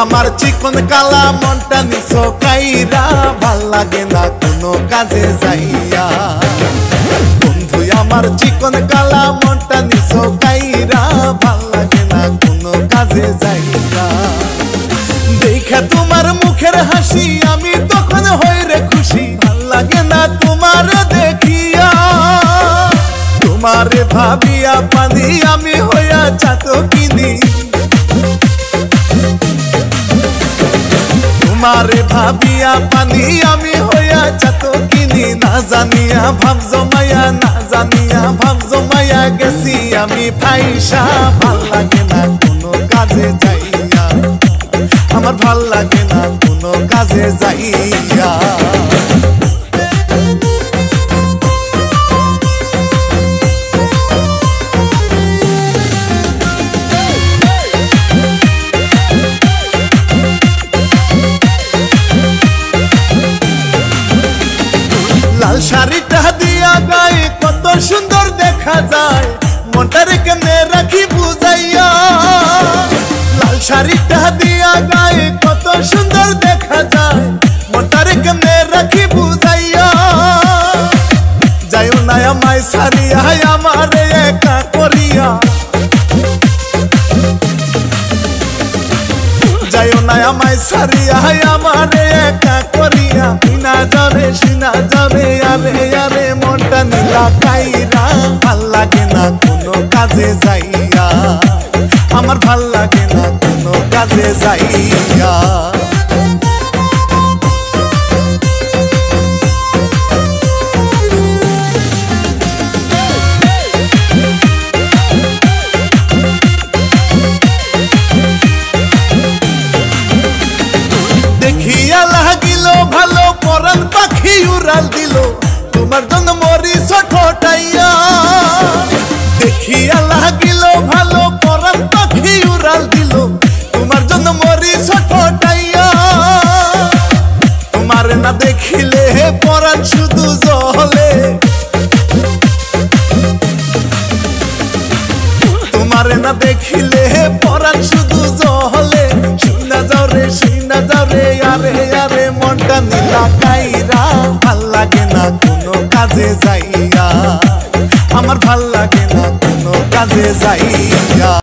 আমার চিকন কালা মনটা নিছো কাইরা, ভাল লাগে না কোনো কাজে যাইয়া। বন্ধু আমার চিকন কালা মনটা নিছো কাইরা, ভাল লাগে না কোনো কাজে যাইয়া। দেখা তোমার মুখের হাসি আমি তখন হই রে খুশি, ভাল লাগে না তোমার দেখিয়া। তোমারে ভাবিয়া পানি আমি হইয়া চাতকিনি, তোমারে ভাবিয়া পানি আমি হইয়া চাতকিনি। না জানিয়া ভাব জমাইয়া, না জানিয়া ভাব জমাইয়া গেছি আমি ফাইসা। ভাল লাগে না কোনো কাজে যাইয়া, আমার ভাল লাগে না কোনো কাজে যাইয়া। লাল শাড়িটা দিয়া গায়ে কত সুন্দর দেখা যায়, মনটারে কেমনে রাখি বুঝাইয়া। লাল শাড়িটা দিয়া গায়ে কত সুন্দর দেখা যায়, মনটারে কেমনে রাখি বুঝাইয়া। যাইও না আমায় সারিয়া আমারে একা করিয়া, যাইও না আমায় সারিয়া আমারে একা করিয়া। সিনা যাবে সিনা যাবে আরে আরে মনটা নীলা কাইরা। ভাল লাগে না কোনো কাজে যাইয়া, আমার ভাল লাগে না কোনো কাজে যাইয়া। দেখিয়া লাগিল ভালো পরাণ পাখি উড়াল দিল, তোমার জন্য মরি ছোটাইয়া। দেখিয়া লাগিল ভালো পরাণ পাখি উড়াল দিল, তোমার জন্য মরি ছোটাইয়া। তোমার না দেখিলে পরাণ শুধু জলে, তোমার না দেখিলে পরাণ শুধু জলে। শুনা যাও রে শুনা যাও রে আরে আরে মনটা নীলা কাইরা। ভাল লাগে না কোনো কাজে যাইয়া, আমার ভাল লাগে না কোনো কাজে যাইয়া।